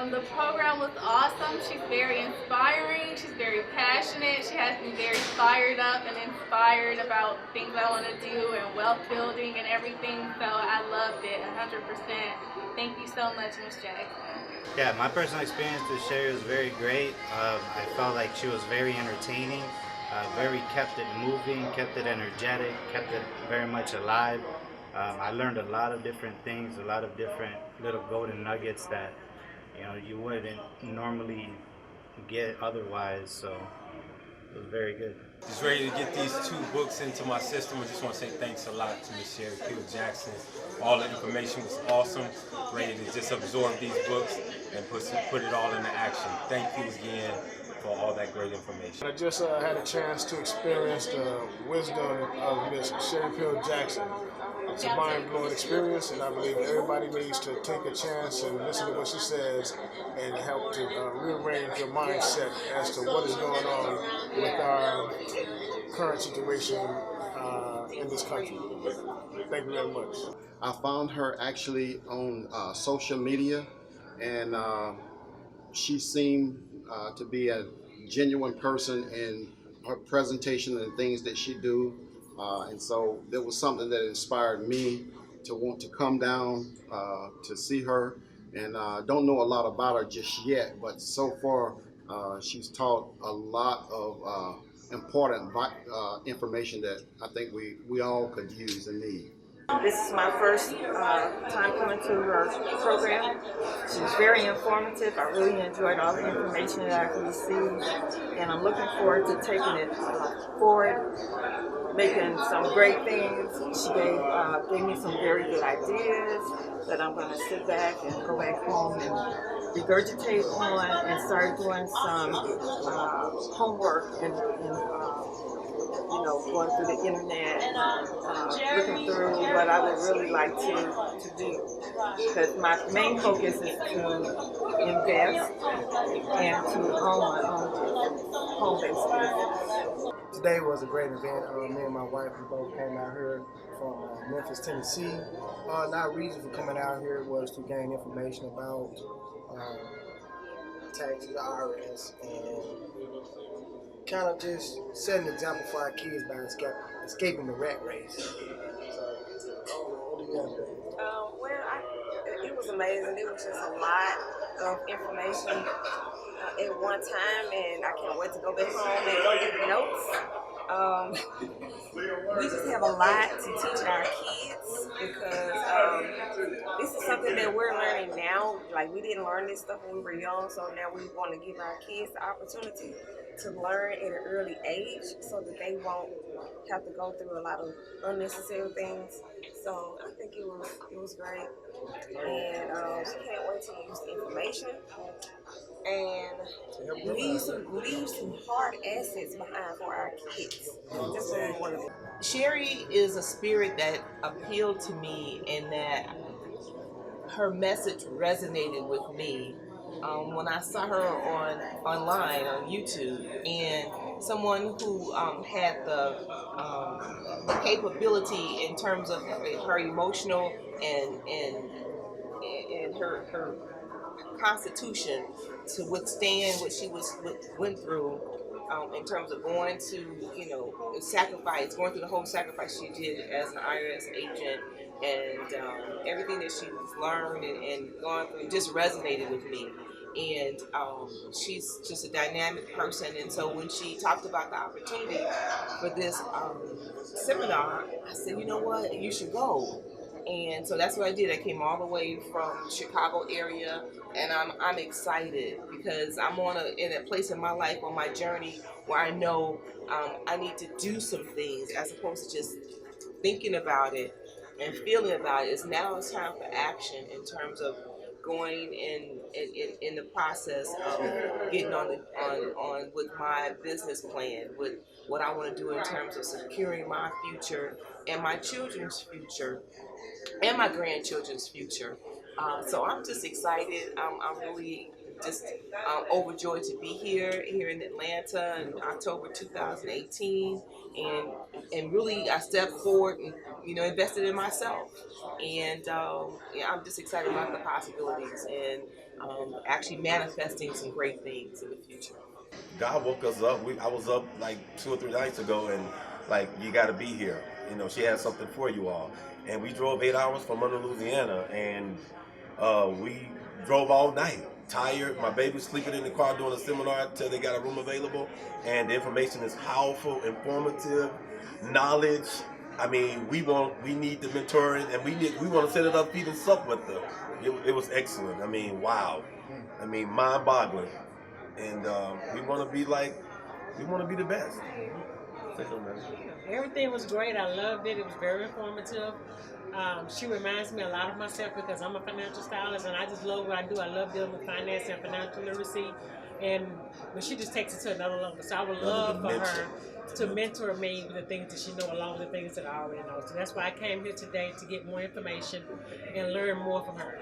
The program was awesome. She's very inspiring. She's very passionate. She has me very fired up and inspired about things I want to do and wealth building and everything. So I loved it 100%. Thank you so much, Ms. Jackson. Yeah, my personal experience with Sheree was very great. I felt like she was very entertaining, very kept it moving, kept it energetic, kept it very much alive. I learned a lot of different things, a lot of different little golden nuggets that you wouldn't normally get otherwise. So it was very good. Just ready to get these 2 books into my system. I just want to say thanks a lot to Ms. Sheree Jackson. All the information was awesome. Ready to just absorb these books and put it all into action. Thank you again for all that great information. I just had a chance to experience the wisdom of Ms. Sheree Jackson. It's a mind-blowing experience, and I believe everybody needs to take a chance and listen to what she says and help to rearrange your mindset as to what is going on with our current situation in this country. Thank you very much. I found her actually on social media, and she seemed to be a genuine person in her presentation and things that she do. And so there was something that inspired me to want to come down to see her. And don't know a lot about her just yet, but so far she's taught a lot of important information that I think we all could use and need. This is my first time coming to her program. She was very informative. I really enjoyed all the information that I received, and I'm looking forward to taking it forward, making some great things. She gave me some very good ideas that I'm going to sit back and go back home and regurgitate on and start doing some homework and going through the internet, looking through what I would really like to do. Because my main focus is to invest and to own my own home-based business. Today was a great event. Me and my wife, we both came out here from Memphis, Tennessee. Our reason for coming out here was to gain information about taxes, the IRS, and kind of just set an example for our kids by escaping the rat race. So, what do you have to say? It was amazing. It was just a lot of information at one time, and I can't wait to go back home and go get the notes. We just have a lot to teach our kids because this is something that we're learning now. Like, we didn't learn this stuff when we were young, so now we want to give our kids the opportunity to learn at an early age so that they won't have to go through a lot of unnecessary things. So I think it was great, and we can't wait to use the information and leave some hard assets behind for our kids. That's what we want to do. Sheree is a spirit that appealed to me, and that her message resonated with me. When I saw her online on YouTube, and someone who had the capability in terms of her emotional and her constitution to withstand what she went through in terms of going to sacrifice, going through the whole sacrifice she did as an IRS agent, and everything that she's learned and gone through just resonated with me. And she's just a dynamic person, and so when she talked about the opportunity for this seminar, I said, you know what, you should go. And so that's what I did. I came all the way from Chicago area, and I'm excited because I'm in a place in my life on my journey where I know I need to do some things as opposed to just thinking about it and feeling about it. Now it's time for action in terms of going in the process of getting on with my business plan, with what I want to do in terms of securing my future and my children's future and my grandchildren's future. So I'm just excited. I'm really just overjoyed to be here in Atlanta in October 2018, and really I stepped forward and invested in myself, and yeah, I'm just excited about the possibilities and actually manifesting some great things in the future. God woke us up. I was up like 2 or 3 nights ago, and like you got to be here. She has something for you all. And we drove 8 hours from Monroe, Louisiana, and we drove all night. Tired. My baby's sleeping in the car doing a seminar until they got a room available. And the information is powerful, informative, knowledge. I mean, we need the mentoring, and we want to set it up, feed and sup with them. It was excellent. I mean, wow. I mean, mind-boggling, and we want to be the best. Everything was great. I loved it. It was very informative. She reminds me a lot of myself because I'm a financial stylist and I just love what I do. I love dealing with finance and financial literacy. But she just takes it to another level. So I would love for her to mentor me with the things that she knows along with the things that I already know. So that's why I came here today to get more information and learn more from her.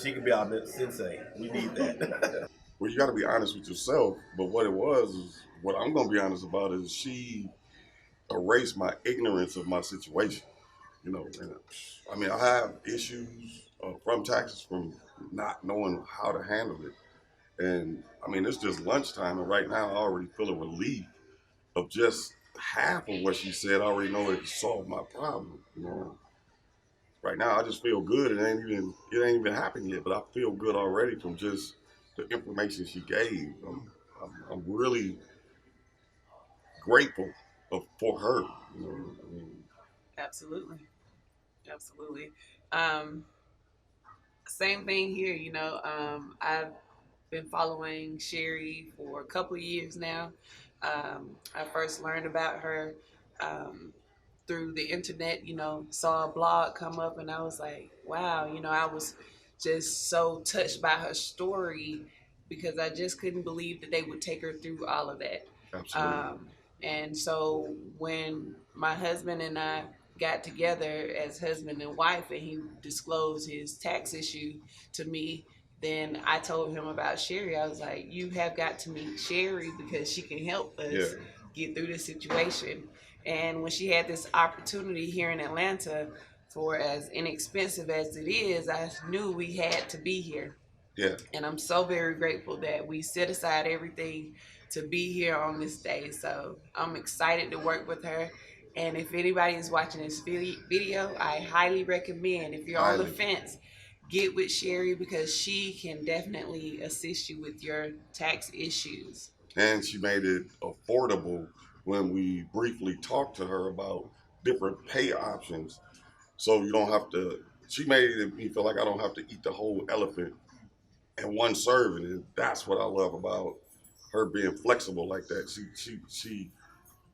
She can be our sensei. We need that. Well, you got to be honest with yourself. But what it was is what I'm going to be honest about is she erased my ignorance of my situation. And, I mean, I have issues from taxes from not knowing how to handle it. And I mean, it's just lunchtime, and right now I already feel a relief of just half of what she said. I already know it solved my problem. Right now I just feel good. It ain't even happened yet, but I feel good already from just the information she gave. I'm really grateful for her. I mean, Absolutely. Absolutely. Same thing here, I've been following Sheree for a couple of years now. I first learned about her through the internet, saw a blog come up and I was like, wow, I was just so touched by her story because I just couldn't believe that they would take her through all of that. absolutely. And so when my husband and I got together as husband and wife and he disclosed his tax issue to me, then I told him about Sheree. I was like, you have got to meet Sheree because she can help us Yeah. get through this situation. And when she had this opportunity here in Atlanta, for as inexpensive as it is, I knew we had to be here. Yeah. And I'm so very grateful that we set aside everything to be here on this day. So I'm excited to work with her. And if anybody is watching this video, I highly recommend, if you're on the fence, get with Sheree because she can definitely assist you with your tax issues. And she made it affordable when we briefly talked to her about different pay options. So you don't have to, she made me feel like I don't have to eat the whole elephant in one serving. And that's what I love about her being flexible like that. She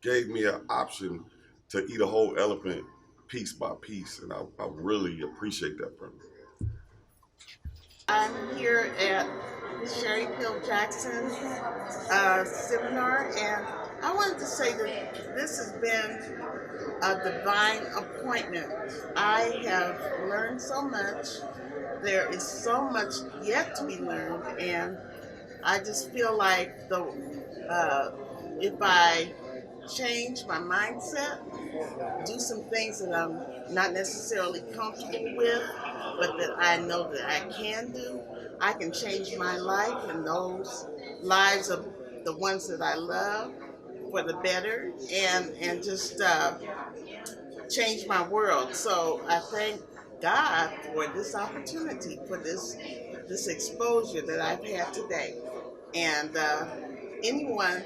gave me an option to eat a whole elephant piece by piece. And I really appreciate that from her. I'm here at Sheree Pill Jackson's seminar, and I wanted to say that this has been a divine appointment. I have learned so much. There is so much yet to be learned, and I just feel like if I change my mindset, do some things that I'm not necessarily comfortable with, but that I know that I can do, I can change my life and those lives of the ones that I love for the better, and just change my world. So I thank God for this opportunity, for this exposure that I've had today. And anyone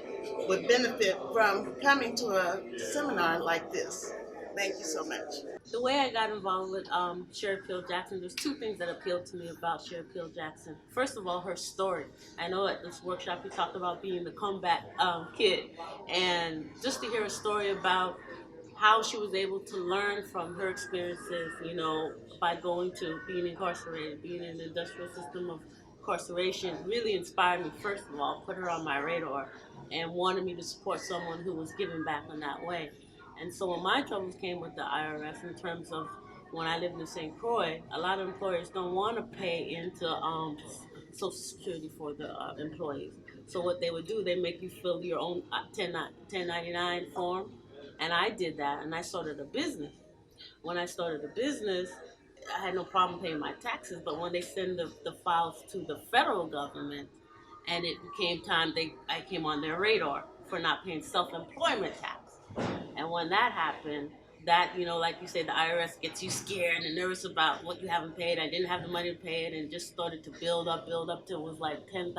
would benefit from coming to a seminar like this. Thank you so much. The way I got involved with Sheree Pill Jackson, there's two things that appealed to me about Sheree Pill Jackson. First of all, her story. I know at this workshop you talked about being the comeback kid, and just to hear a story about how she was able to learn from her experiences, by going to being incarcerated, being in the industrial system of incarceration, really inspired me, first of all, put her on my radar, and wanted me to support someone who was giving back in that way. And so when my troubles came with the IRS in terms of when I lived in St. Croix, a lot of employers don't want to pay into Social Security for the employees. So what they would do, they make you fill your own 1099 form, and I did that, and I started a business. When I started a business, I had no problem paying my taxes, but when they send the files to the federal government, and it became time, I came on their radar for not paying self-employment tax. And when that happened, that, like you say, the IRS gets you scared and nervous about what you haven't paid. I didn't have the money to pay it, and it just started to build up till it was like $10,000.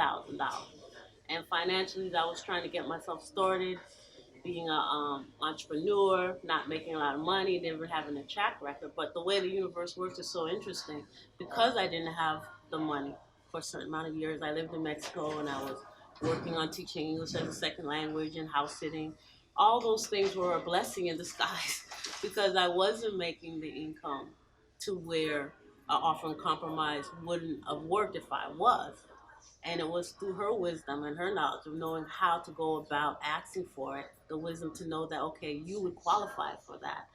And financially, I was trying to get myself started, being an entrepreneur, not making a lot of money, never having a track record. But the way the universe works is so interesting. Because I didn't have the money for a certain amount of years, I lived in Mexico and I was working on teaching English as a second language and house sitting. All those things were a blessing in disguise because I wasn't making the income to where an offer and compromise wouldn't have worked if I was. And it was through her wisdom and her knowledge of knowing how to go about asking for it, the wisdom to know that, okay, you would qualify for that.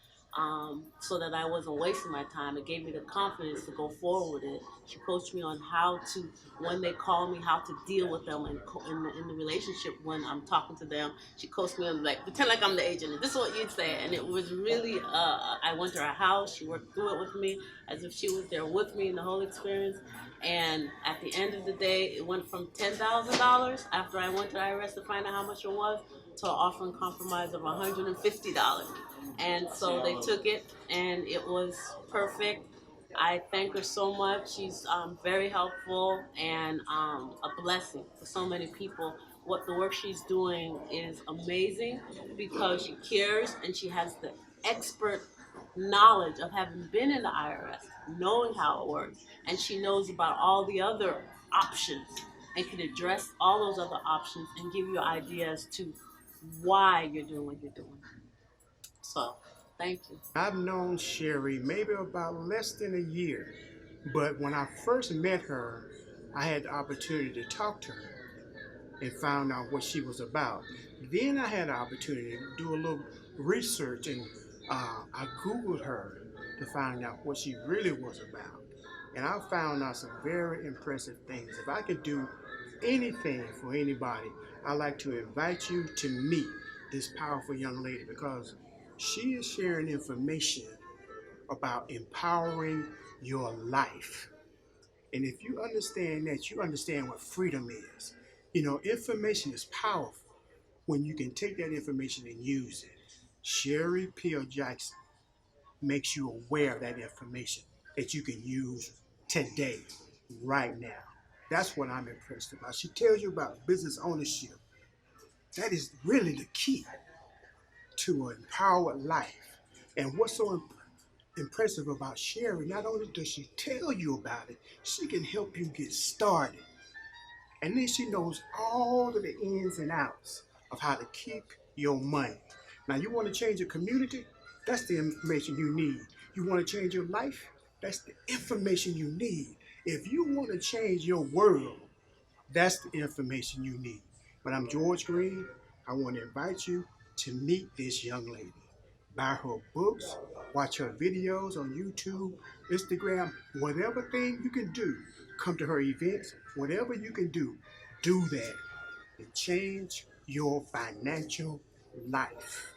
So that I wasn't wasting my time. It gave me the confidence to go forward with it. She coached me on how to, when they call me, how to deal with them in the relationship when I'm talking to them. She coached me on, like, pretend like I'm the agent. And this is what you'd say. And it was really, I went to her house. She worked through it with me as if she was there with me in the whole experience. And at the end of the day, it went from $10,000 after I went to the IRS to find out how much it was to an offering compromise of $150. And so they took it, and it was perfect. I thank her so much. She's very helpful and a blessing for so many people. What the work she's doing is amazing because she cares and she has the expert knowledge of having been in the IRS, knowing how it works, and she knows about all the other options and can address all those other options and give you ideas to why you're doing what you're doing. So, thank you. I've known Sheree maybe about less than a year, but when I first met her, I had the opportunity to talk to her and found out what she was about. Then I had the opportunity to do a little research, and I Googled her to find out what she really was about. And I found out some very impressive things. If I could do anything for anybody, I'd like to invite you to meet this powerful young lady because she is sharing information about empowering your life. And if you understand that, you understand what freedom is. Information is powerful when you can take that information and use it. Sheree Peel Jackson makes you aware of that information that you can use today, right now. That's what I'm impressed about. She tells you about business ownership. That is really the key to an empowered life. And what's so impressive about Sheree, not only does she tell you about it, she can help you get started. And then she knows all of the ins and outs of how to keep your money. Now, you want to change your community? That's the information you need. You want to change your life? That's the information you need. If you want to change your world, that's the information you need. But I'm George Green. I want to invite you to meet this young lady. Buy her books, watch her videos on YouTube, Instagram, whatever thing you can do. Come to her events, whatever you can do that and change your financial life.